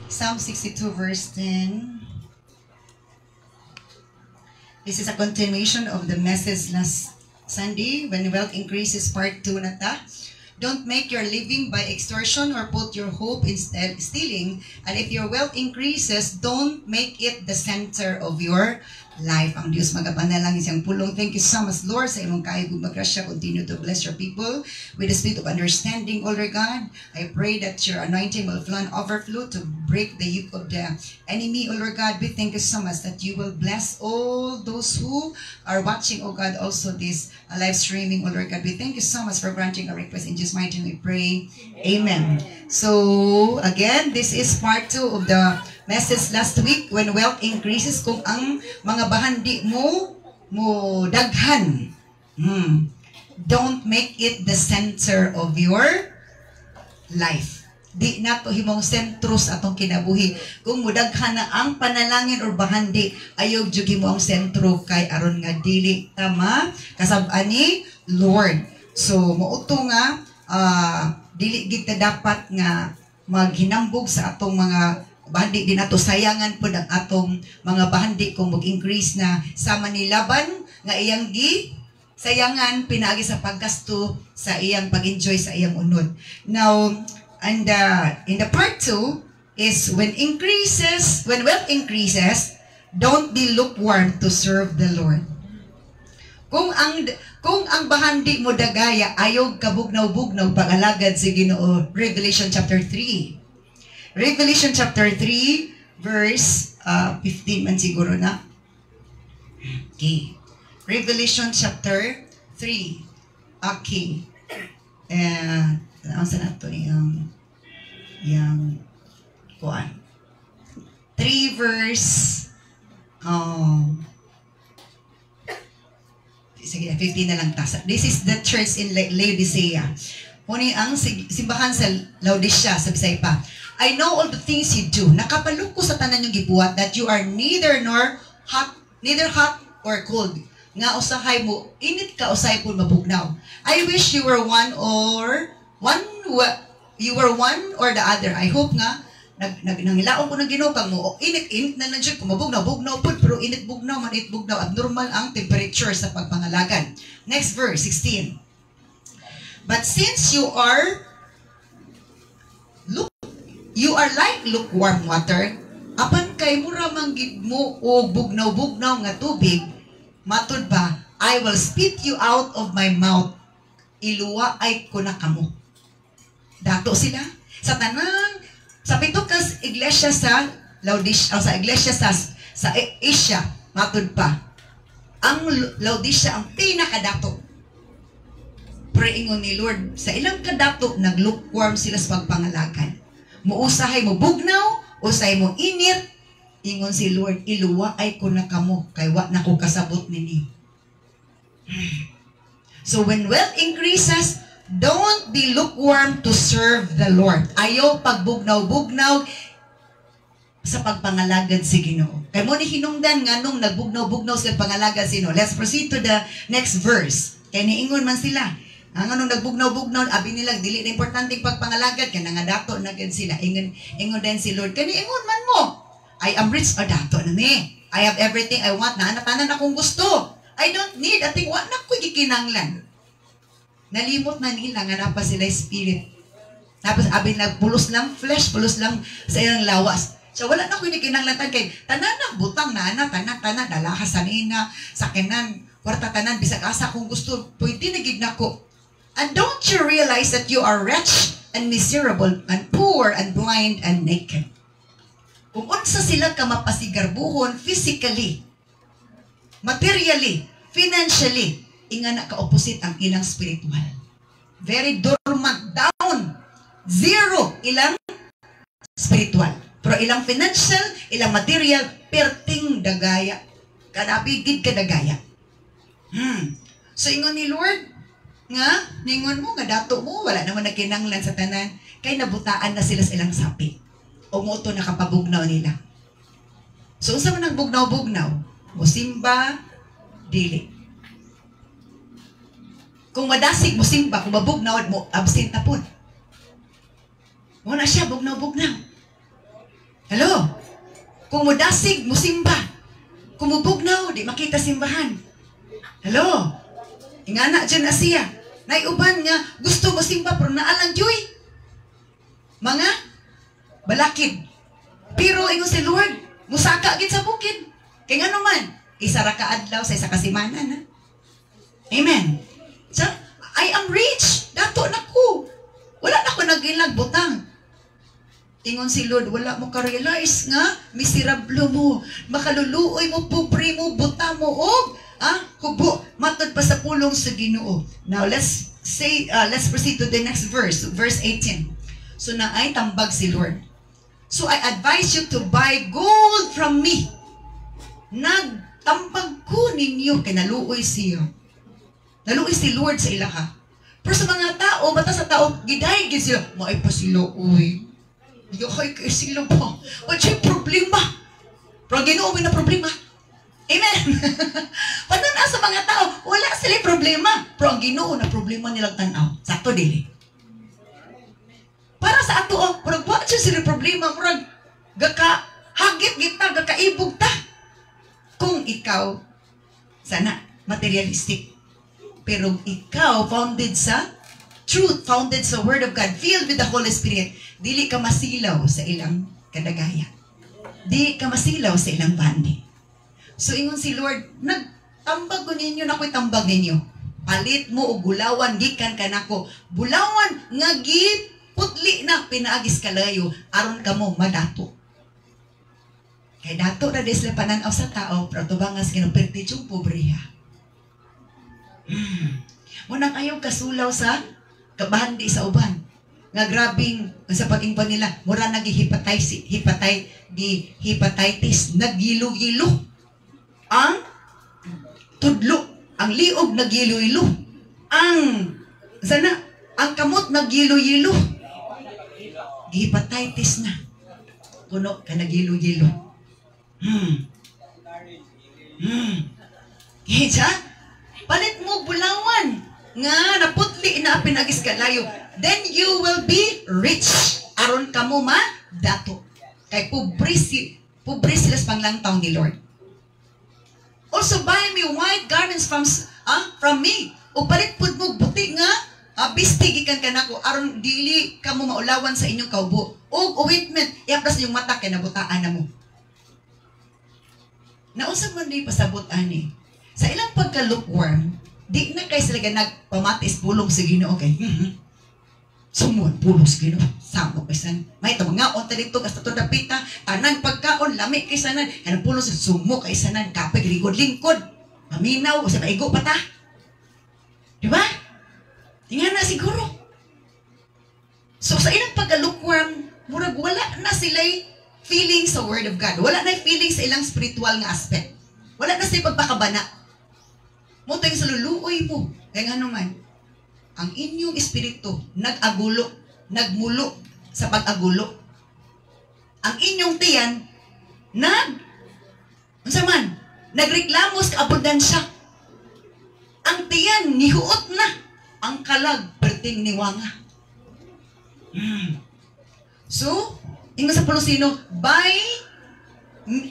Psalm 62 verse 10. This is a continuation of the message last Sunday, when wealth increases, part 2 na ta. Don't make your living by extortion or put your hope in stealing. And if your wealth increases, don't make it the center of your life. Ang Diyos magapanalangin siyang pulong. Thank you so much, Lord, sa imong kaayog maggrasya. Continue to bless your people with the spirit of understanding, O Lord God. I pray that your anointing will flow and overflow to break the yoke of the enemy, O Lord God. We thank you so much that you will bless all those who are watching, O God, also this live streaming, O Lord God. We thank you so much for granting our request. In Jesus' mighty name we pray. Amen. So, again, this is part 2 of the message last week, when wealth increases, kung ang mga bahandi mo daghan. Don't make it the center of your life. Di na to himong sentro sa atong kinabuhi. Kung mudaghan na ang panalangin or bahandi, ayog jud mo ang sentro kay aron nga dili tama kasab-an ni Lord. So mauto nga dili gid ta dapat nga maghinambog sa atong mga bahandi, di nato sayangan pud ang atong mga bahandi kung mag-increase na sama ni Laban nga iyang sayangan pinaagi sa paggasto sa iyang pag-enjoy sa iyang unod. Now, and in the part 2 is when wealth increases, don't be lukewarm to serve the Lord. Kung ang bahandi mo dagaya, ayog kabugnaw-bugnaw pag-alagad sa Ginoo. Revelation chapter 3. Revelation chapter 3 verse 15 man siguro na. Okay. Revelation chapter 3. Okay. Ano sa nato yung kuan. 3 verse sige, 15 na lang tasa. This is the church in Laodicea. Kuni ang simbahan sa Laodicea, sa Bisaya pa. I know all the things you do. Nakapaluko sa tanan yung gibuhat, that you are neither hot or cold. Nga usahay mo, init ka usahay po mabugnaw. I wish you were one or the other. I hope nga nangilaon ko ng Ginoo kang mo init na nandiyan ko mabugnaw po, pero init bugnaw abnormal ang temperature sa pagpangalagan. Next verse 16. But since you are like lukewarm water, apan kay mura manggid mo o bugnaw nga tubig, matud ba, I will spit you out of my mouth. Iluwa ay ko na kamo. Dato sila sa tanang sa pitukas iglesia sa Laodicea, sa iglesia sa Asia, matud pa, ang Laodicea ang pinakadato. Pero ingon ni Lord, sa ilang kadato nag-lukewarm sila sa pagpangalagan. Muusahay mo bugnaw, usahay mo init, ingon si Lord, iluwa ay ko na kamo, kay wa na ko kasabot nini. So when wealth increases, don't be lukewarm to serve the Lord. Ayaw pagbugnaw-bugnaw sa pagpangalagad si Ginoo. Kay mo ni hinungdan nga nung nagbugnaw-bugnaw sa pangalagad si Ginoo. Let's proceed to the next verse. Kay niingon man sila. Ang anong nagbugnaw-bugnaw, abi nila, dili na importanteng pagpangalagad, kaya nangadato na gan sila. Ingon din si Lord, kani ingon man mo, I am rich o dato na me. I have everything I want, naanatanan akong gusto. I don't need, ating wa na ko gikinanglan. Nalimot na nila, nga napa sila spirit. Tapos abi nagpulos lang flesh, pulos lang sa ilang lawas. So wala na ko gikinanglatan kay tanan na butang na tanan dalahas sanina, sakinan, kwarta tanan, bisag asa kung gusto, pwede na gid nako. And don't you realize that you are wretched and miserable and poor and blind and naked? Kung unsa sila ka mapasigarbuhon physically, materially, financially, inga na ka-opposite ang ilang spiritual. Very dormant, down, zero ilang spiritual. Pero ilang financial, ilang material, perting dagaya. Kanabigid ka dagaya. So ingon ni Lord, nga, ningon mo, nga dato mo, wala naman nagkinanglan sa tanan, kay nabutaan na sila sa ilang sapi. O mo ito nakapabugnaw nila. So, unsa man ang bugnaw-bugnaw? Musimba, dili. Kung madasig musimba, kung mabugnaw, mo absent na po. Muna siya, bugnaw-bugnaw. Hello? Kung mudasig, musimba. Kung mubugnaw, di makita simbahan. Hello? Ingana dyan na siya. Naiuban nga, gusto mo simba, pero naalang Diyoy. Mga balakid. Pero ingon si Lord, musaka gid sa bukid. Kaya nga naman, isa ra ka adlaw sa isa kasimanan. Ha? Amen. So, I am rich. Dato na ko. Wala na ko nagilag butang. Ingon si Lord, wala mo ka-realize nga, miserable mo, makaluluoy mo, pobre mo, buta mo, kubo, matod pa sa pulong sa Ginoo. Now, let's proceed to the next verse, verse 18. So, na ay tambag si Lord. So, I advise you to buy gold from me. Nagtambag ko ninyo, kay naluoy siya. Naluoy si Lord sa ilaha. Pero sa mga tao, bata sa tao, gidahigid sila, maay pa sila, uy. Yahay kayo sila pa. What's yung problema? Pero Ginoo may na problema. Amen. Patanaw sa mga tao, wala sila problema. Pero ang Ginoo na problema nilang tanaw. Sakto dili. Para sa ato, murag ba siya sila problema, murag gaka hagit kita, gakaibog ta. Kung ikaw, sana materialistic. Pero ikaw founded sa truth, founded sa Word of God, filled with the Holy Spirit, dili ka masilaw sa ilang kadagaya. Dili ka masilaw sa ilang bandi. So, ingon si Lord, nagtambag ko ninyo, nako'y tambag ninyo. Palit mo o gulawan, gikan ka nako. Bulawan, nga giputli na, pinaagis kalayo, aron ka mo madato. Kay dato na des pananaw sa tao, pero tubangas kinuperti yung pobreha. Munang ayaw kasulaw sa kabahandi sa uban. Nga grabing sa pag-ingpan nila, mura hepatitis, nagilo-gilo. Ang tudlo, ang liog nagilo-gilo. Ang kamot nagilo-gilo. Hepatitis na. Kuno ka nagilo-gilo. Kaya, palit mo bulawan. Nga naputli na pinagis kalayo, then you will be rich. Aron ka mo dato. Kay pobre sila sa panglangtaw ni Lord. Also buy me white garments from me. O palit pud mo buti nga bistig ikan ka nako aron dili ka mo maulawan sa inyong kaubo. O ointment iaplas yung mata kay nabutaan na mo. Nausap man ni pasabot ani. Sa ilang pagka-lukewarm, di na kayo sila nagpamatis pulong sa Ginoo kay. Sumon pulong sa Ginoo. Samo kay san. May ito mga onta dito kas to dapita. Tanan pagkaon lami kay sanan. Kanang pulong sa sumo kay sanan kapag lingkod. Maminaw o sa maigo pa ta. Di ba? Tingnan na siguro. So sa ilang pagka-lukewarm, murag wala na sila feeling sa Word of God. Wala na feeling sa ilang spiritual nga aspect. Wala na sila pagpakabana. Mo tayo sa luluoy mo. Kaya nga naman, ang inyong espiritu nag-agulo, nagmulo sa pag-agulo. Ang inyong tiyan, nagreklamos ka abundansya. Ang tiyan, nihuot na. Ang kalag, perting niwanga. So, ingo sa Polosino, buy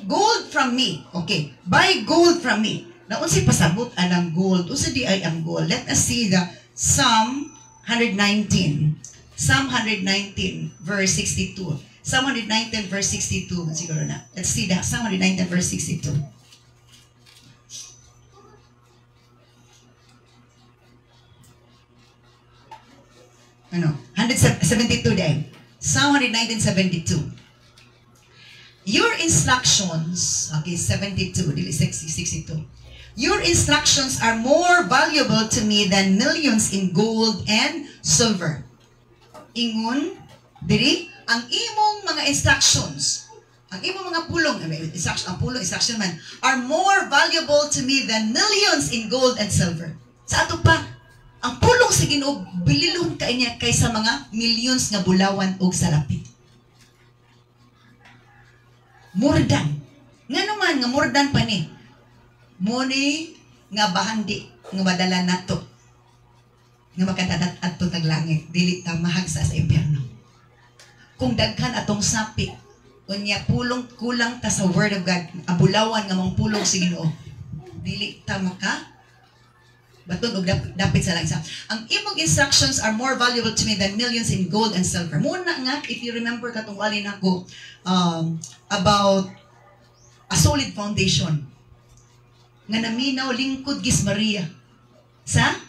gold from me. Okay, buy gold from me. Na unsay pasabot anang gold, unsa di ay ang gold. Let us see the Psalm 119. Psalm 119 verse 62. Psalm 119 verse 62 siguro na. Let's see that Psalm 119 verse 62. Ano? 172 day. Psalm 119:72. Your instructions, okay, 72, dili 62. Your instructions are more valuable to me than millions in gold and silver. Ingon, diri, ang imong mga instructions, ang imong mga pulong, instruction man, are more valuable to me than millions in gold and silver. Sa ato pa, ang pulong sa Ginoo bililon kaniya kaysa mga millions nga bulawan og salapit. Murdan. Nga naman nga murdan pa ni. Muni nga bahandi nga madala nato nga makadadat adto tag langit dili ta mahagsa sa impyerno. Kung daghan atong sapi Unya pulong kulang ta sa word of God. Abulawan nga mong pulong sa Ginoo. Dili ta maka baton og dapit sa langsa. Ang imong instructions are more valuable to me than millions in gold and silver. Muna nga, if you remember katong wali nako about a solid foundation nga naminaw lingkod gis Maria sa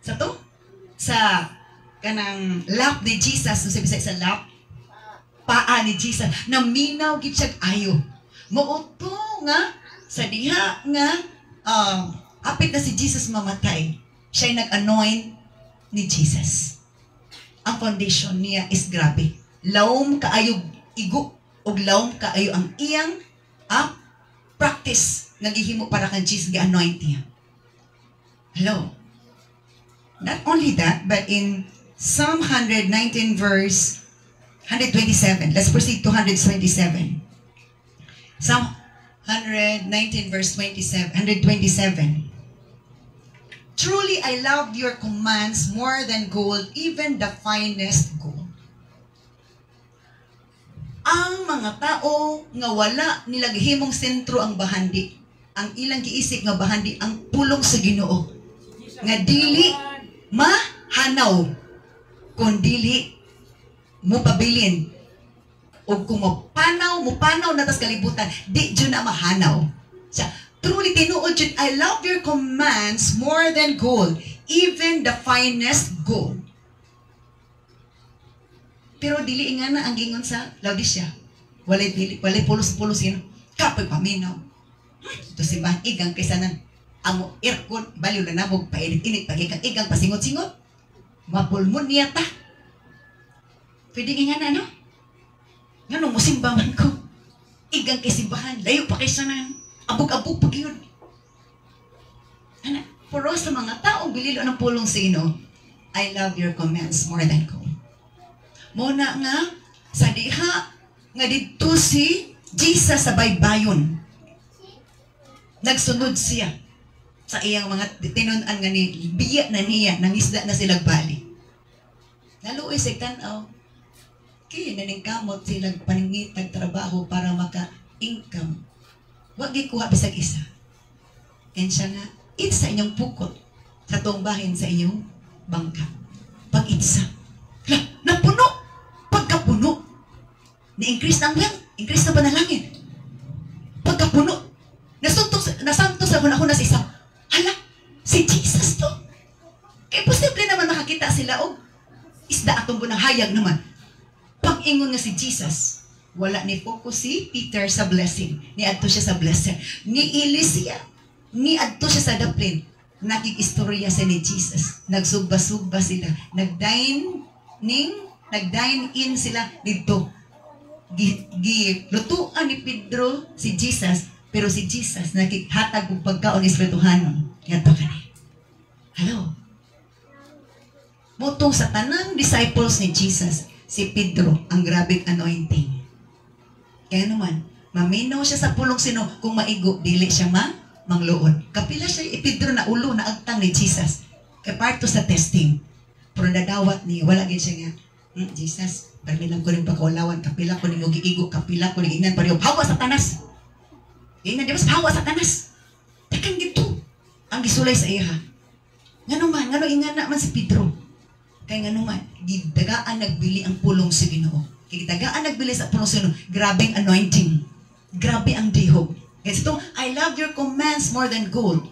to sa kanang lap ni Jesus, so sabi sa lap paa ni Jesus, naminaw gid siya ayo. Muuto nga sa diha nga apit na si Jesus mamatay, siya nag-anoint ni Jesus. Ang foundation niya is grabe. Lawom kaayo igo og lawom kaayo ang iyang practice nga gihimo para kang Jesus ga-anoint niya. Hello. Not only that, but in Psalm 119 verse 127. Let's proceed to 127. Psalm 119 verse 127. Truly, I loved your commands more than gold, even the finest gold. Ang mga tao nga wala nila gihimong sentro ang bahandi. Ang ilang giisip nga bahandi ang pulong sa Ginoo. Nga dili mahanaw kung dili mo pabilin. O kung mupanaw na tas kalibutan, di dyan na mahanaw. Truly, tinuod yun, I love your commands more than gold, even the finest gold. Pero dili nga na ang gingon sa Laodicea. Walay pulos-pulos yun. Kapoy paminaw. Ito si Bang Igang kaysa nan. Ang aircon, baliw na nabog, painit-init, pagikang igang pasingot-singot. Mapulmon niya ta. Pwede nga na, no? Nga nung musimbaman ko. Igang kay simbahan, layo pa kaysa nan. Abog-abog pag yun. Pero sa mga taong bililo ng pulong sino, I love your commands more than gold. Muna nga, sa diha, nga dito si Jesus sa baybayon. Nagsunod siya sa iyang mga tinunan nga ni biya na niya, nangisda na silang bali. Naluoy sa tanaw, kaya naningkamot silang paningitag trabaho para maka-income. Huwag gikuha bisag isa. And siya nga, it's sa inyong pukot, sa tungbahin sa inyong bangka. Pag-itsa. Napuno! Pagkapuno. Na-increase na ang lang. Increase na panalangin. Pagkapuno. Nasantos ako na sa isang, hala, si Jesus to. Kaya posible naman makakita sila o isda atong bunang hayag naman. Pag-ingon nga si Jesus, wala ni focus si Peter sa blessing. Ni adto siya sa blessing. Ni Elisea. Ni adto siya sa daplin. Nakikistorya siya ni Jesus. Nagsugba-sugba sila. Nagdine in sila dito. Lutuan ni Pedro si Jesus. Pero si Jesus nakikhatag og pagkaon espirituhanon. Yato kani. Hello. Motong sa tanang disciples ni Jesus, si Pedro ang grabing anointing. Kaya naman, maminaw siya sa pulong sino, kung maigo, dili siya mangluod. Kapila siya, Pedro na ulo, na agtang ni Jesus. Kaya parto sa testing. Pero nadawat niya, wala gid siya nga, Jesus, parmilang ko rin pagkaulawan, kapila ko ni mo giigo, kapila ko ni inan, pariyo, hawa sa tanas. Inan, di ba, hawa sa tanas. Takang gito, ang gisulay sa iya. Nga naman, ingan naman si Pedro. Kaya nga naman, gidagaan nagbili ang pulong sa Ginoo. Kitagaan nagbili sa pulong sino, grabing anointing. Grabe ang dihog. Kaya ito, I love your commands more than gold.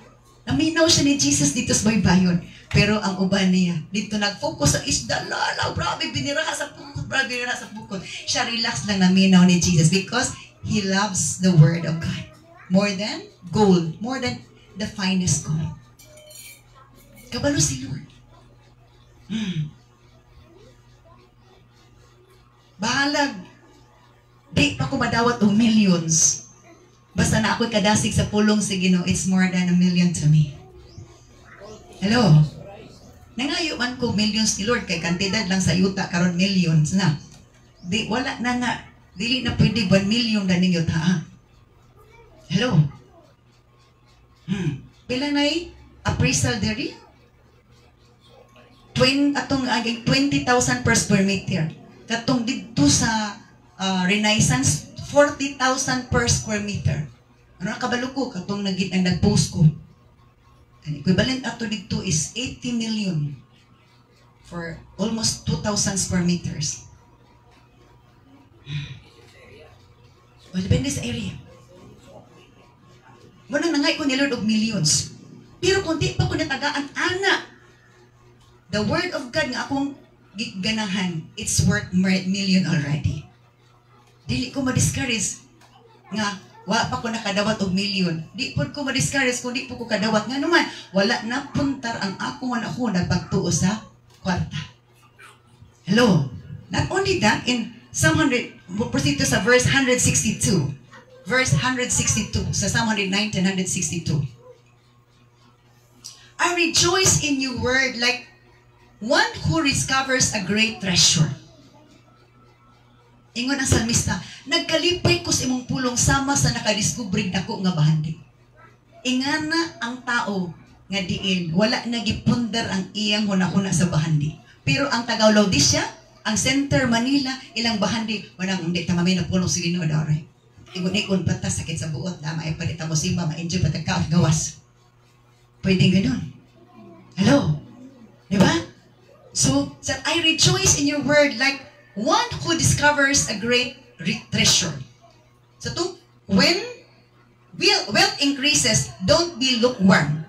Naminaw siya ni Jesus dito sa baybayon. Pero ang uban niya, dito nag-focus sa isda, lalaw, grabe, biniraha sa bukod. Siya relax lang naminaw ni Jesus because he loves the word of God. More than gold. More than the finest gold. Kabalo si Lord. Bahalag. Di pa ko madawat o millions. Basta na ako'y kadasig sa pulong sa Ginoo, it's more than 1 million to me. Hello? Nangayo man ko millions ni Lord, kay kantidad lang sa yuta, karon millions na. Di, wala na nga. Dili na pwede 1 million na ninyo ta. Hello? Pila na appraisal diri? Atong 20,000 per square meter. Katong dito sa Renaissance 40,000 per square meter. Ano ang kabalo ko? Katong nag-post ko. Ang equivalent ato dito is 80 million for almost 2,000 square meters. Well, depende sa area. Muna nangay ko ni Lord of millions. Pero kung di pa ko natagaan, ana, the word of God nga akong ganahan, it's worth million already. Dili ko ma-discourage nga, wa pa ko nakadawat og million. Di po ko ma-discourage kung di po ko kadawat. Nga naman, wala na puntar ang ako nagpagtuo sa kwarta. Hello? Not only that, in Psalm 100, proceed to sa verse 162. Verse 162, sa Psalm 119, 162. I rejoice in your word like one who discovers a great treasure. Ingon ang salmista, nagkalipay ko sa imong pulong sama sa nakadiskubre nako nga bahandi. Ingana ang tao nga diin, wala nagipundar ang iyang hunahuna sa bahandi. Pero ang Tagaw Laodicea, ang Center Manila, ilang bahandi, walang hindi tamamay na pulong sa Ginoo daray. Ingon-ikon pata sakit sa buot, dama ay palita mo sima, ma-enjoy patagkaot gawas. Pwedeng ganun. Hello? Diba? So, I rejoice in your word like one who discovers a great treasure. So, when wealth increases, don't be lukewarm.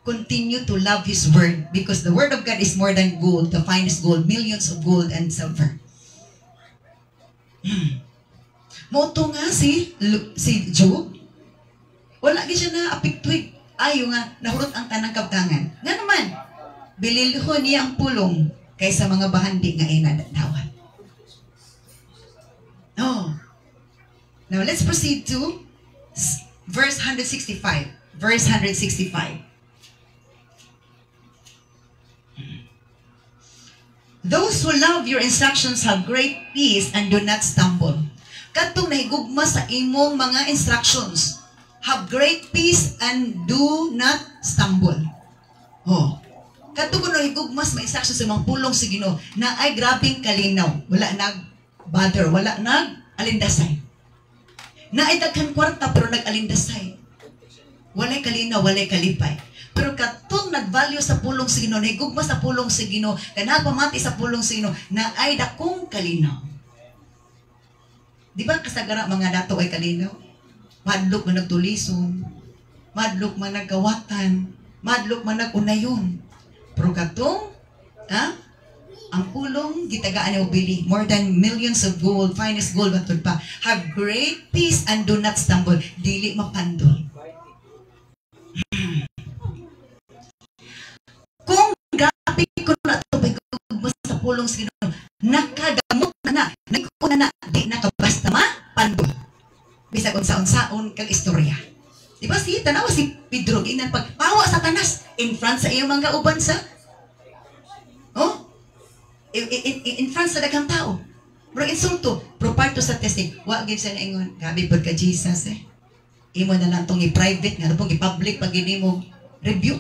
Continue to love His word because the word of God is more than gold, the finest gold, millions of gold and silver. Moto nga si Job, wala siya na apiktuig. Ayaw nga, nahurot ang tanang kabtangan. Nga naman, bililho niya ang pulong kaysa mga bahandi nga inadawat. Oh. Now, let's proceed to verse 165. Verse 165. Those who love your instructions have great peace and do not stumble. Katong nahigugma sa imong mga instructions, have great peace and do not stumble. Oh. Katong nahigugma sa mga instructions sa mga pulong sa Ginoo na ay grabing kalinaw, wala nag-bother, wala nag-alindasay. Na ay daghan kwarta pero nag-alindasay. Walay kalinaw, walay kalipay. Pero katong nag-value sa pulong sa Ginoo, nahigugma sa pulong sa Ginoo, kanapamati sa pulong sa Ginoo, na ay dakong kalinaw. Di ba kasagara mga dato ay kalinaw? Madlok man nagtulisong, madlok man nagkawatan, madlok man nagunayon. Pero katong, ang pulong gitagaan ni ubili, more than millions of gold, finest gold, batod pa, have great peace and do not stumble, dili mapandol. Kung grabe ko na ito, sa pulong sa Ginoo, nakadamot na di nakabasta mapandol. Bisa kung saon-saon kang istorya. Di ba tanawa si Pedro, ginan pagpawa sa tanas, in front sa iyong mga uban sa, in front sa daghang tao. Pero insulto, pero parto sa testing, wag gid sa ingon, gabi pod ka Jesus eh. Imo na lang itong i-private, nga pong i-public pag hindi mo review.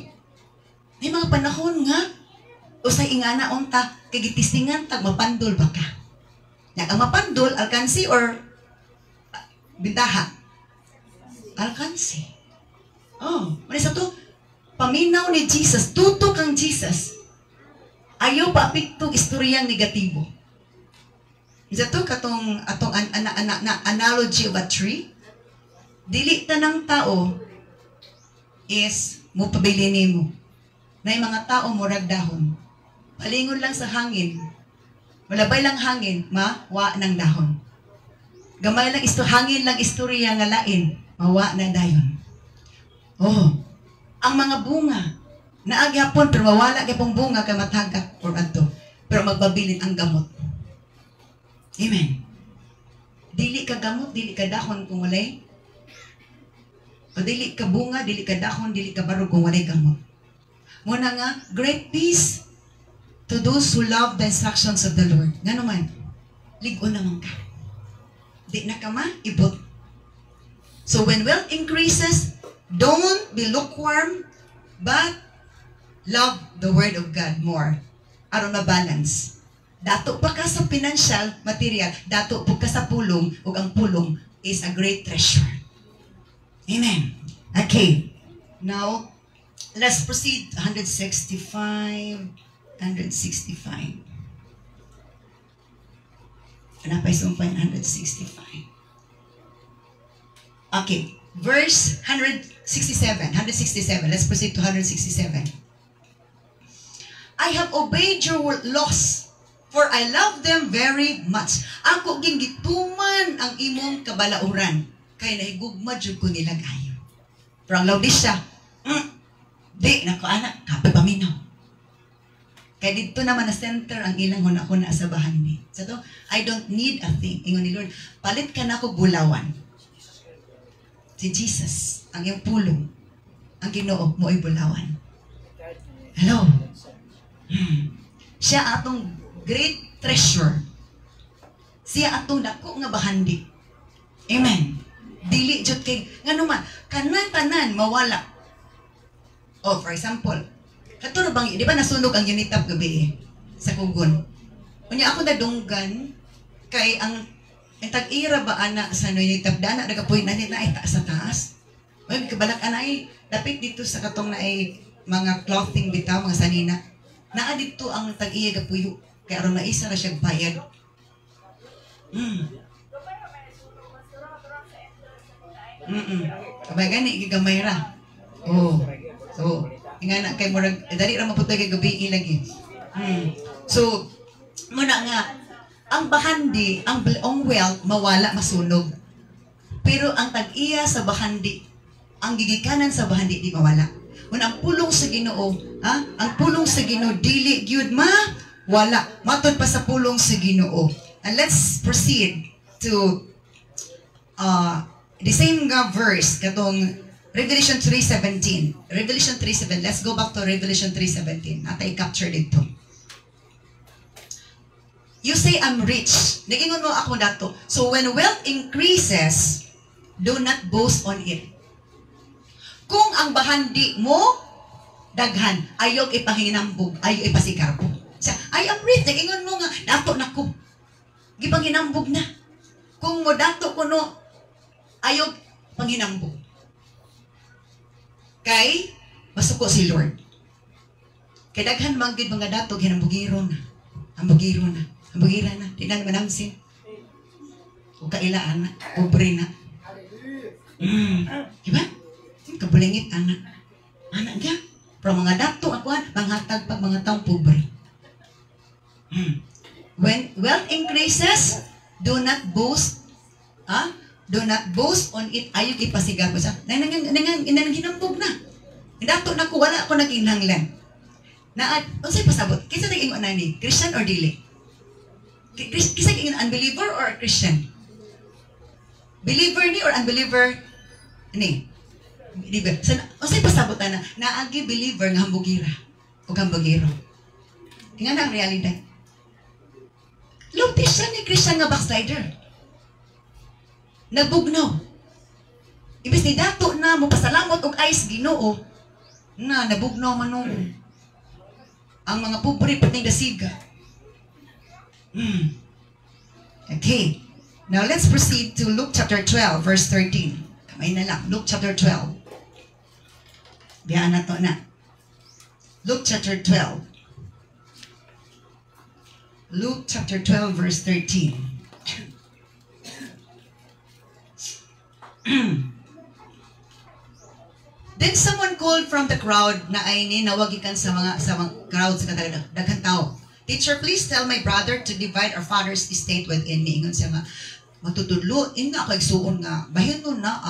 May mga panahon nga, usay ingana unta, kagitistingan, tag mapandol ba ka? Ang mapandol, alkansi or bintaha? Alkansi. Oh, manis to, paminaw ni Jesus, tutok ang Jesus. Ayaw pa apiktog istoryang negatibo. Isa to, katong atong analogy of a tree. Dili tanang tao is mo pabili nimo. Nay mga tao murag dahon. Palingon lang sa hangin. Malabay lang hangin, mawa ng dahon. Gamay lang hangin lang istorya nga lain, mawa na dayon. Oh, ang mga bunga naagyapon pero mawala gyapong bunga kay matagak or adto. Pero magbabilin ang gamot. Amen. Dili ka gamot, dili ka dahon kung walay. O dili ka bunga, dili ka dahon, dili ka barog kung walay gamot. Muna nga, great peace to those who love the instructions of the Lord. Nga naman, ligon naman ka. Di na ka ibot. So when wealth increases, don't be lukewarm, but love the Word of God more. Aron ma-balance. Dato pa ka sa financial, material, dato po ka sa pulong, ug ang pulong is a great treasure. Amen. Okay. Now, let's proceed. 165. 165. Ano pa isumpay 165? Okay. Verse 167. 167. Let's proceed to 167. I have obeyed your laws, for I love them very much. Ako ging gituman ang imong kabalauran, kay nahigugma jud ko nila kayo. Pero ang Laodicea, di nako anak, kapay paminaw. Kaya dito naman na center ang ilang huna-huna sa bahan ni. So to, I don't need a thing. Ingon ni Lord, palit ka na ko bulawan. Si Jesus, ang iyong pulong, ang Ginoo mo ay bulawan. Hello? Siya atong great treasure. Siya atong dako nga bahandi. Amen. Dili jud kay ngano man kanan-tanan mawala. Oh, for example, katuro bang di ba nasunog ang Unitap gabi sa Kugon. Unya ako nadunggan kay ang tag-ira ba ana sa Unitap dana nagapuy na nila ay taas sa taas. May kabalak anay dapit dito sa katong na ay mga clothing bitaw mga sanina. Naa dito ang tag-iya gapuyo kaya aron maisa na siya bayad. Kabay gani gigamay ra. Oh. So, nga na kay murag dali ra maputoy kay gabi lagi. So, muna nga ang bahandi, ang wealth mawala masunog. Pero ang tag-iya sa bahandi, ang gigikanan sa bahandi di mawala. Kung ang pulong sa Ginoo, ang pulong sa Ginoo dili gyud wala. Matod pa sa pulong sa Ginoo. And let's proceed to the same verse katong Revelation 3:17. Revelation 3:7. Let's go back to Revelation 3:17. Natay capture dito. You say I'm rich. Nagingon mo ako dato. So when wealth increases, do not boast on it. Kung ang bahandi mo daghan, ayaw ipahinambog, ayaw ipasikarpo. I am rich. Nagingon mo nga, dato na ko. Gipanghinambog na. Kung mo dato ko no, ayaw panghinambog. Kay, masuko si Lord. Kay daghan manggid mga dato, hinambugiro na. Hambugiro na. Hambugira na. Di na naman angsin. O kailaan na. Pobre na. Diba? Kabulingit anak. Anak niya. Pero mga dato ako, manghatag pag mga taong pobre. When wealth increases, do not boast. Do not boast on it. Ayaw ipasigaw ko sa. Hinambog na. Dato na ko, wala ako nag-inhanglan. Unsay pasabot? Kinsa nag-ingon na ni? Christian or dili? Kinsa nag-ingon unbeliever or Christian? Believer ni or unbeliever ni? Believer. So, unsay pasabot na naagi believer nga hambugira o hambugiro. Nga na ang realidad. Lupis siya ni Christian nga backslider. Nagbugnaw. Ibig ni dato na mo pasalamot og ice Ginoo na nabugnaw man nung ang mga pobre pating dasiga. Okay. Now let's proceed to Luke chapter 12 verse 13. Kamay na lang. Luke chapter 12. Biyaan na to na. Luke chapter 12. Luke chapter 12 verse 13. Then someone called from the crowd na ay ninawagikan sa mga crowd sa daghang tao. Teacher, please tell my brother to divide our father's estate within me. Ingon siya nga, matutudlo, nga ako igsuon nga, bahinon na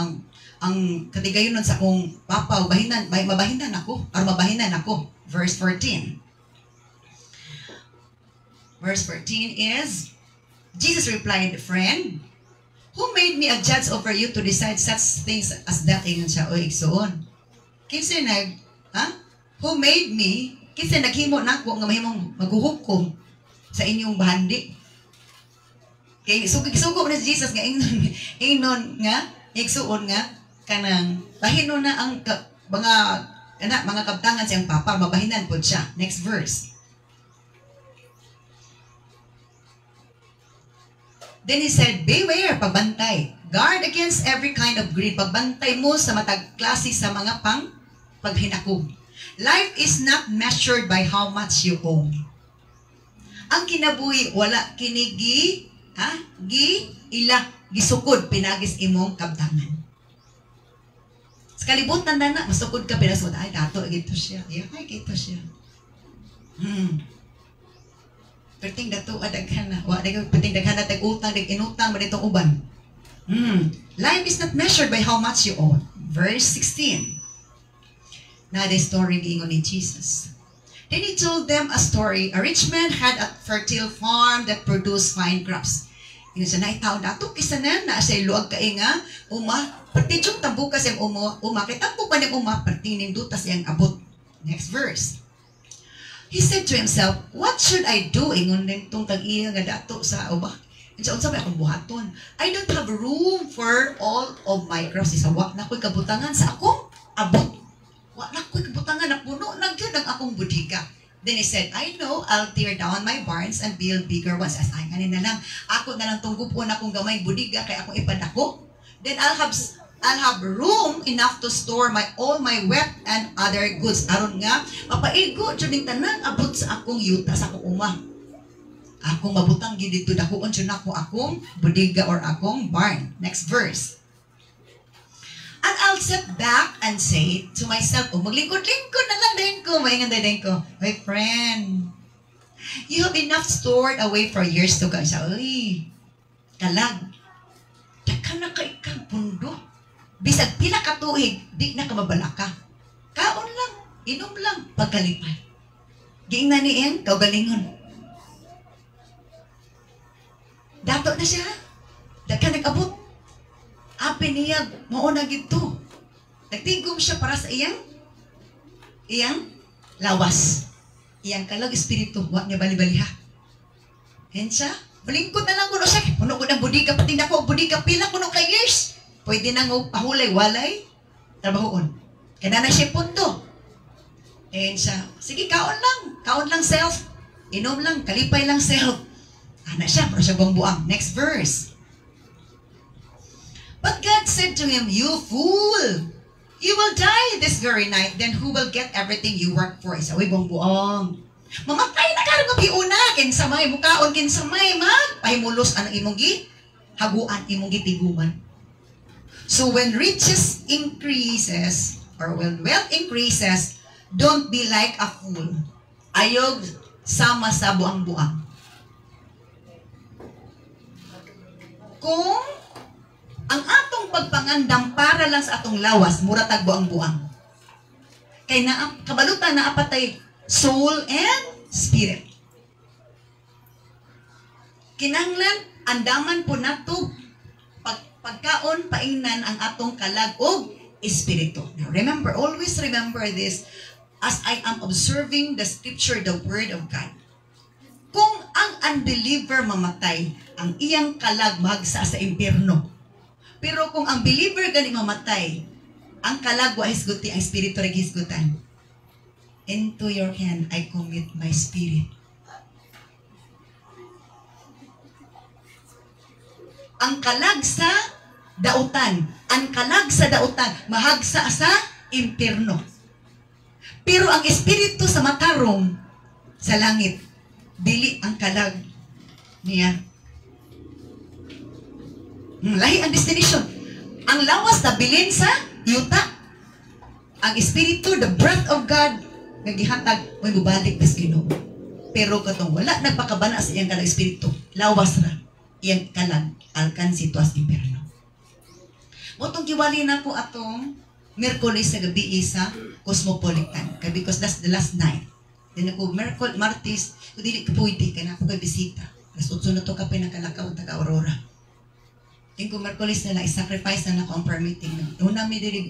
ang katigayonon sa akong papa, mabahinan ako, or mabahinan ako. Verse 14. Verse 14 is, Jesus replied, friend, who made me a judge over you to decide such things as that? Ingon siya, o igsuon. Kinsa who made me, kinsa naghimo nako nga mahimong maghuhukom sa inyong bahandi. Kay sugo na si Jesus nga ingnon nga igsuon nga kanang bahino na ang mga kabtangan siyang papa, mabahinan pod siya. Next verse. Then he said, beware, pagbantay. Guard against every kind of greed. Pagbantay mo sa matag klase sa mga paghinakog. Life is not measured by how much you own. Ang kinabuhi, wala kinigi, gisukod, pinagis imong kabtangan. Sa kalibutan na masukod ka, pinasukod, ay, dato, ito siya. Ay, ito siya. Perting dato, adaghan na. Perting daghan na, tag-utang, inutang, manitong uban. Life is not measured by how much you own. Verse 16. Na the story giingon ni Jesus. Then he told them a story. A rich man had a fertile farm that produced fine crops. Yun siya, naitaw dato, kisanan na siya luag kay nga, pati yung tambukas yung kitambo pa niyang pati nindutas yung abot. Next verse. He said to himself, what should I do? Ingon din itong tag-iya nga dato sa uba. And so, sabi akong buhaton. I don't have room for all of my crops. Isawak na ko'y kabutangan sa akong abot. Wak na ko'y kabutangan na puno na yun ang akong budiga. Then he said, I know, I'll tear down my barns and build bigger ones. As ay, ganin na lang. Ako na lang tunggupon akong gamay budiga kaya akong ipadako. Then I'll have room enough to store all my wet and other goods. Aron nga, mapaigo dyan yung tanan abot sa akong yuta, sa akong uma. Akong mabutang yun dito, dakuon dyan ako akong budiga or akong barn. Next verse. And I'll sit back and say to myself, maglingkod-lingkod na lang din ko. Maingan din ko, my friend, you have enough stored away for years to come. Siya, uy, kalag. Daka na ka ikang pundo. Bisag pila katuig, di na ka mabalaka. Kaon lang, inom lang, pagkalipay. Giing na niyan, kaugalingon. Dato na siya. Daka nag-abot. Api niya, mauna gito. Nagtigom siya para sa iyang lawas. Iyang kalag espiritu, wak niya bali-baliha. Yan siya. Balingkod na lang kuno siya. Puno ko ng budiga, pati na ko, budiga pila kuno ka years. Pwede nang pahulay, walay, trabahoon. Kaya na siya punto. Yan siya. Sige, kaon lang self. Inom lang, kalipay lang self. Ana siya, pero siya buang-buang. Next verse. But God said to him, you fool! You will die this very night. Then who will get everything you work for? Isa, uy, buong-buong. Mamatay na karong mabiuna. Kinsamay, mukaon, kinsamay, pahimulos ang imong haguan, imong tiguman. So when riches increases, or when wealth increases, don't be like a fool. Ayog sama sa buang-buang. Kung ang atong pagpangandam para lang sa atong lawas, mura tag buang-buang. Kay kabalutan na apatay soul and spirit. Kinahanglan andaman po nato pagkaon paingnan ang atong kalag og espiritu. Now remember, always remember this as I am observing the scripture, the word of God. Kung ang unbeliever mamatay, ang iyang kalag mahagsa sa impyerno. Pero kung ang believer gani mamatay, ang kalagwa hisguti, ang espiritu rin hisgutan. Into your hand I commit my spirit. Ang kalag sa dautan, mahagsa sa impyerno. Pero ang espiritu sa matarong, sa langit, dili ang kalag niya. Lahi ang destination. Ang lawas na bilin sa yuta. Ang espiritu, the breath of God, nagihatag, may bubalik na Ginoo. Pero katong wala nagpakabana sa iyang kalag espiritu, lawas na iyang kalag, alkan sitwas imperno. Motong giwali na po atong Miyerkules sa gabi sa Cosmopolitan. Because that's the last night. Then ako, Martes, kung dili ka pwede, kaya na ako kay bisita. Alas 8 na to ka pinakalakaw, taga-Aurora. Yung kung Miyerkules na i-sacrifice na ako ang permitting. Noon namin dili,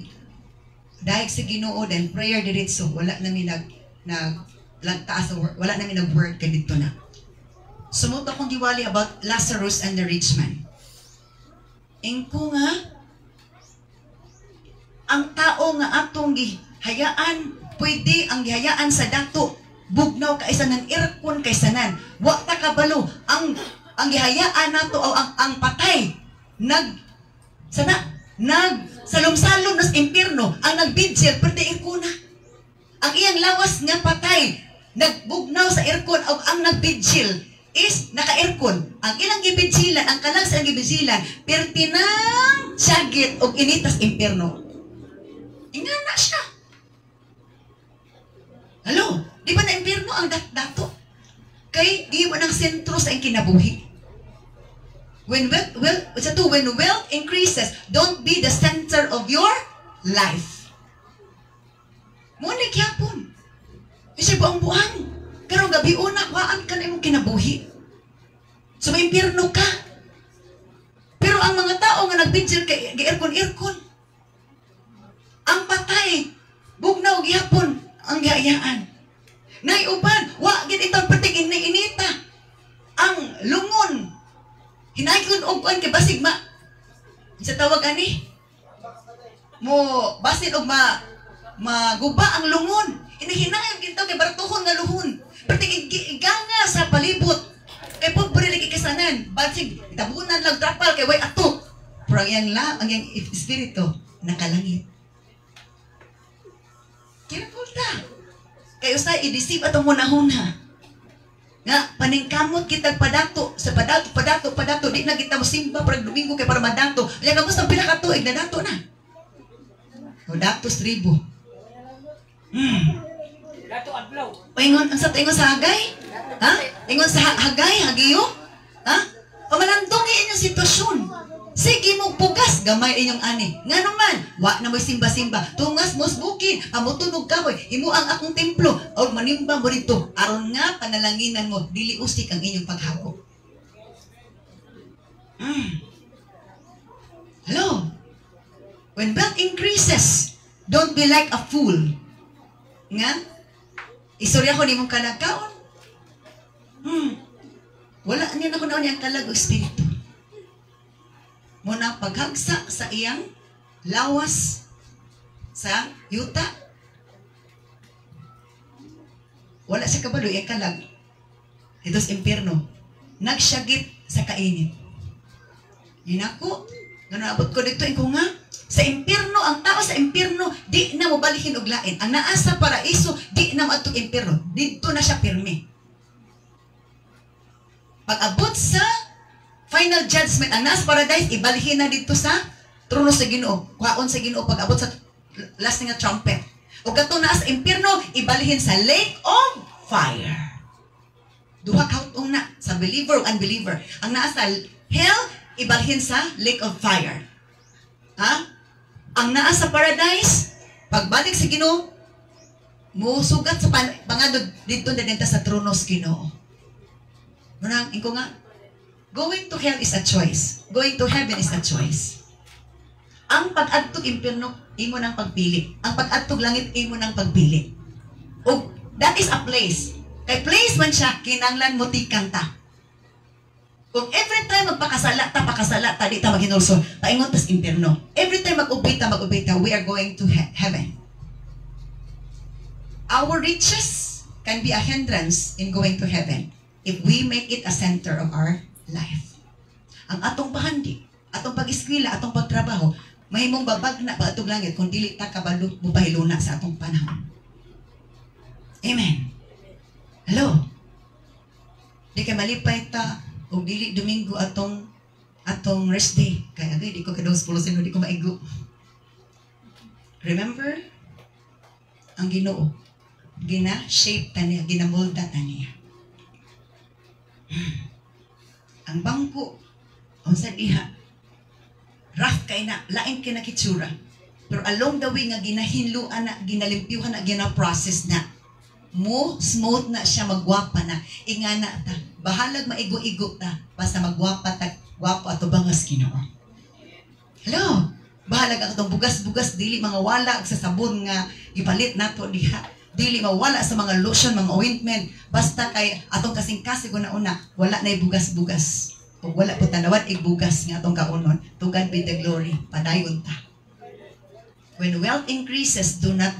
dahil sa Ginoo, then prayer diretso, wala namin lagtaas, wala namin nag-word ka dito na. Sumuto akong giwali about Lazarus and the rich man. Engko nga, ang tao nga atong gihayaan, pwede ang gihayaan sa dato, bugnaw kaysa ng irkon kaysa nan. Wa ta kabalo, ang Ang gihayaan nato o ang patay salom-salom nas impierno ang nagbidsil pero di irkuna. Ang iyang lawas nga patay nagbugnaw sa irkon o ang nagbidsil is naka-irkon. Ang ilang gibidsilan, ang kalang sa gibidsilan, pertinang syagit o initas impierno. Ingana siya. Hello? Di ba na impierno ang dato? Kay di mo ng sentro sa kinabuhi. When wealth increases, don't be the center of your life. Muna gyapon. Kasi buang-buang. Pero gabi una, waan ka na imong kinabuhi. So may impierno ka. Pero ang mga tao nga nagbidsil kay gi-irkon-irkon. Ang patay, bugnaw gihapon ang gihayaan. Naiuban, wa gid itong patigin na inita. Ang lungon. Hinaikon og kuan kay basig sa tawag ani. Mo basin og maguba ang lungon. Inahinayang ginto kay baratuhon nga luhon. Patigin iganga sa palibot. Kay pobre lagi kasanan. Basig tabunan lang trapal kay way ato. Pero ang yang espiritu nakalangit. Kinapulta. Kay usay i-deceive atong hunahuna. Nga paningkamot kitag padato sa padato di na kita mosimba parang Domingo kay para madato. Nya kamusta ang pinakatuig na dato na. O datos tribo. Dato adlaw. Ingon sa hagay? Ha? Ingon sa hagay, hagiyo? Ha? Pamalandong inyong sitwasyon. Sige mo pugas gamay inyong ani. Nga naman, wa na mo simba-simba. Tungas mos bukid, amutunog kahoy. Imo ang akong templo. O manimba mo dito. Aron nga panalanginan mo, dili usik ang inyong paghako. Hello? When wealth increases, don't be like a fool. Nga? Istorya ko ni mong kalagkaon. Wala niya na ko na ang kalag o espiritu. Muna paghagsa sa iyang lawas sa yuta. Wala siya kabalo, iyang kalag. Ito sa impierno. Nagsyagit sa kainit. Yun ako. Ganun ko dito, ko nga. Sa impierno, ang tao sa impierno, di na mo balihin og lain. Ang naa sa paraiso, di na mo atong impierno. Dito na siya pirmi. Pag-abot sa final judgment, ang nasa paradise, ibalihin na dito sa trono sa Ginoo. Kwaon sa Ginoo pag-abot sa last nga trumpet. O katong naa sa impierno, ibalihin sa lake of fire. Duha kautong na sa believer o unbeliever. Ang naa sa hell, ibalhin sa lake of fire. Ha? Ang naa sa paradise, pagbalik sa Ginoo, musugat sa pangadod dito na dito sa trono sa Ginoo. Munang, ingko nga, going to hell is a choice. Going to heaven is a choice. Ang pag-adtog impierno, imo nang pagpili. Ang pag-adtog langit, imo nang pagpili. O, that is a place. Kay place man siya, kinanglan mo tikang ta. Kung every time magpakasala ta, di ta maghinulso, paingon tas impierno. Every time mag-ubay ta, we are going to heaven. Our riches can be a hindrance in going to heaven if we make it a center of our life. Ang atong pahandi, atong pag-eskwela, atong pagtrabaho, mahimong babag na pa atong langit kung dili ta kabalo mupahiluna sa atong panahon. Amen. Hello. Di kay malipay ta o dili Domingo atong rest day. Kaya agay, di ko kadawos pulusin, di ko maigo. Remember, ang Ginoo, gina-shape ta niya, ginamolda ta niya. Ang bangko, o sa diha, rough kay na, lain kay na kitsura. Pero along the way nga ginahinluan na, ginalimpyuhan na, gina-process na. Mo, smooth na siya, magwapa na. Ingana ta, bahalag maigo-igo ta, basta magwapa ta, gwapo ato bangas Ginoo. Hello? Bahalag ang itong bugas-bugas, dili mga wala sa sabon nga ipalit nato diha. Dili mawala sa mga lotion, mga ointment. Basta kay atong kasing-kasig na una, wala na bugas-bugas. O wala po tanawat bugas nga atong kaunon. To God be the glory. Padayon ta. When wealth increases, do not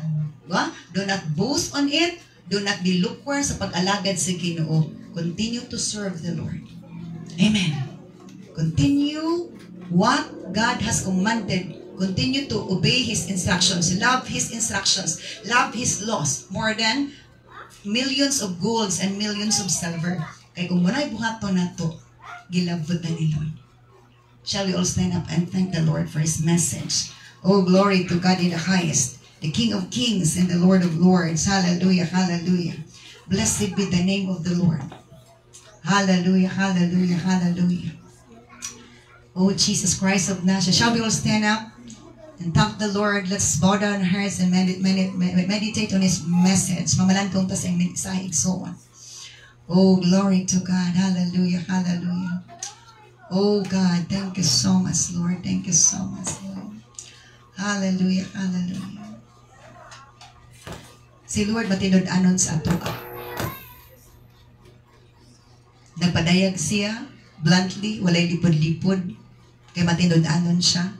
boast on it. Do not be lukewarm sa pag-alagad sa Ginoo. Continue to serve the Lord. Amen. Continue what God has commanded. Continue to obey His instructions. Love His instructions. Love His laws more than millions of golds and millions of silver. Kaya kung muna'y buhato na to, gilabot na ni Lord. Shall we all stand up and thank the Lord for His message? Oh, glory to God in the highest, the King of kings and the Lord of lords. Hallelujah, hallelujah. Blessed be the name of the Lord. Hallelujah, hallelujah, hallelujah. Oh, Jesus Christ of Nazareth. Shall we all stand up and thank the Lord? Let's bow down our hearts and meditate on His message. Mamalantong ta sa igsoon. Oh, glory to God. Hallelujah, hallelujah. Oh, God, thank you so much, Lord. Thank you so much, Lord. Hallelujah, hallelujah. Si Lord matinod-anon sa ato. Nagpadayag siya, bluntly, walay lipod-lipod, kay matinod-anon siya.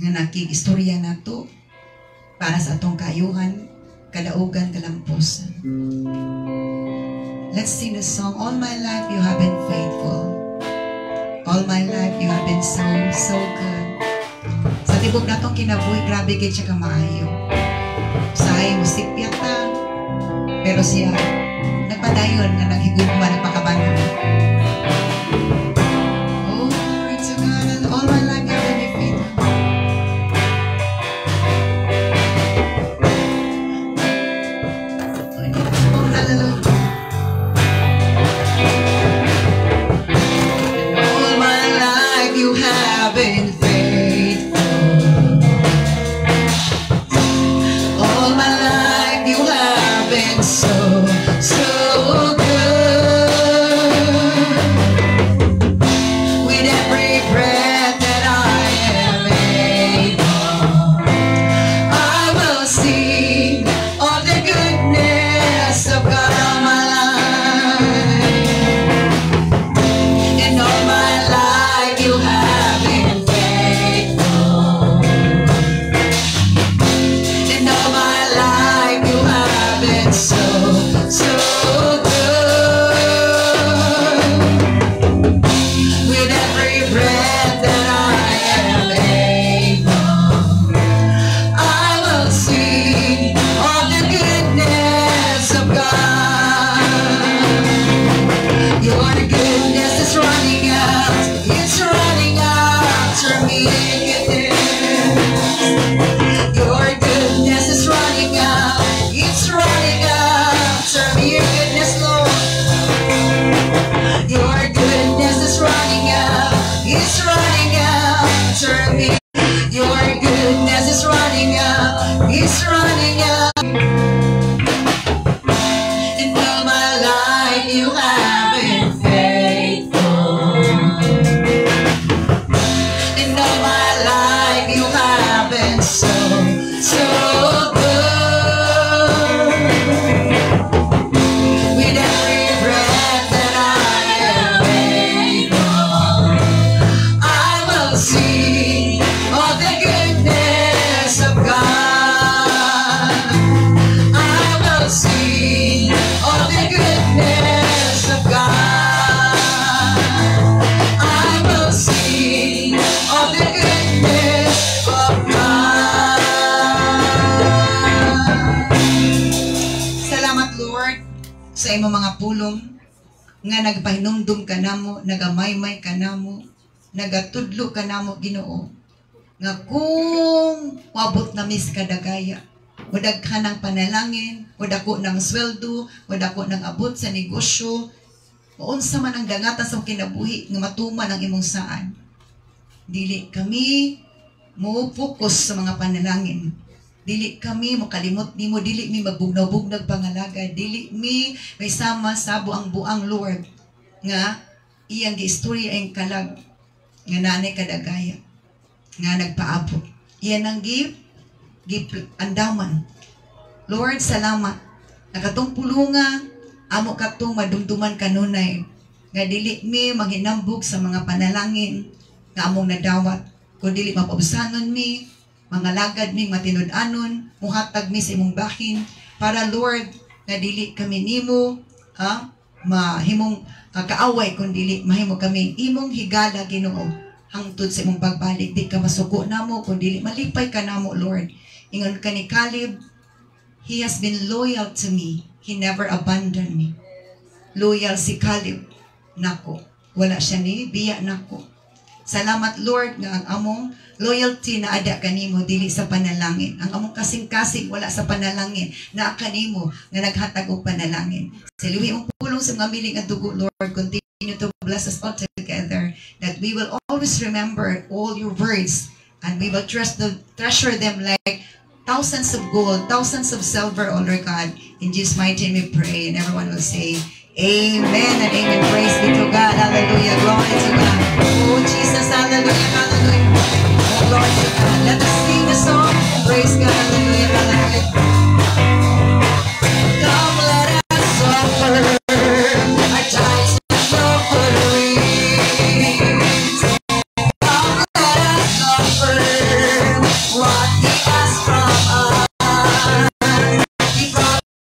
Nga nakikistorya na to para sa atong kayuhan, kadaugan, kalampusan. Let's sing the song, All My Life You Have Been Faithful. All my life you have been so, so good. Sa tibok na itong kinabuhi, grabe kayo siya kamaayo. Sahay mo sipyata, pero siya nagpadayon nga naghigugma, nagpakabanan. Oh, glory to God, and all my life you have been faithful. Oh, hallelujah. You have been faithful. All my life you have been so, so good. With every breath that I am able, I will sing of the goodness of God all my life. And all my life you have been faithful. And all my life you have been so, so good. With every breath that I am able, I will sing of the goodness of God. Your goodness is running out, it's running after me. Your goodness is running out, it's running after me. Your goodness, Lord. Your goodness is running out, it's running after me. Your goodness is running out, it's running out. In all my life you have been faithful. In all my life you have been so, so good. With every breath that I am able, I will sing of the goodness of God. I will sing of the goodness of God. I will sing of the goodness of God. Salamat, Lord, sa imo mga pulong nga nagpahinumdum ka namo, nagamaymay ka namo, nagatudlo ka namo, Ginoo, nga kung wabot na mis kadagaya, wadag ka ng panalangin, wadako ng sweldo, wadako ng abot sa negosyo, maunsa man ang dangata sa kinabuhi nga matuman ang imong saan. Dili kami mo focus sa mga panalangin. Dili kami makalimot nimo, dili mi magbugnaw-bugnag pangalaga, dili mi may sama sabo ang buang Lord nga iyang giistorya ang kalag nga nanay kadagaya nga nagpaabot. Iyan ang andaman. Lord, salamat. Nakatong pulunga, amo katong madumduman kanunay. Nga dili mi maghinambog sa mga panalangin nga among nadawat. Kung dili mapabusanon mi, mga lagad mi matinud-anon, muhatag mi sa imong bahin, para Lord, nga dili kami nimo, mahimong kaaway kundi mahimo kami imong higala Ginoo hangtod sa imong pagbalik. Di ka masuko namo kundi malipay ka namo Lord. Ingon ka ni Caleb, he has been loyal to me. He never abandoned me. Loyal si Caleb nako. Wala siya ni biya nako. Salamat Lord nga ang among loyalty na ada kanimo dili sa panalangin. Ang among kasing-kasing wala sa panalangin na kanimo nga naghatag og panalangin. Sa liwi mong pulong sa mga miling at dugo Lord, continue to bless us all together that we will always remember all your words and we will treasure them like thousands of gold, thousands of silver, oh Lord God. In Jesus' mighty name we pray and everyone will say amen and amen. Praise be to God. Hallelujah. Glory to God. Oh, Jesus. Hallelujah. Hallelujah. Oh, glory to God. Let us sing the song. Praise God. Hallelujah. Hallelujah. Come, let us offer our times of suffering. Come, let us offer what He has from us.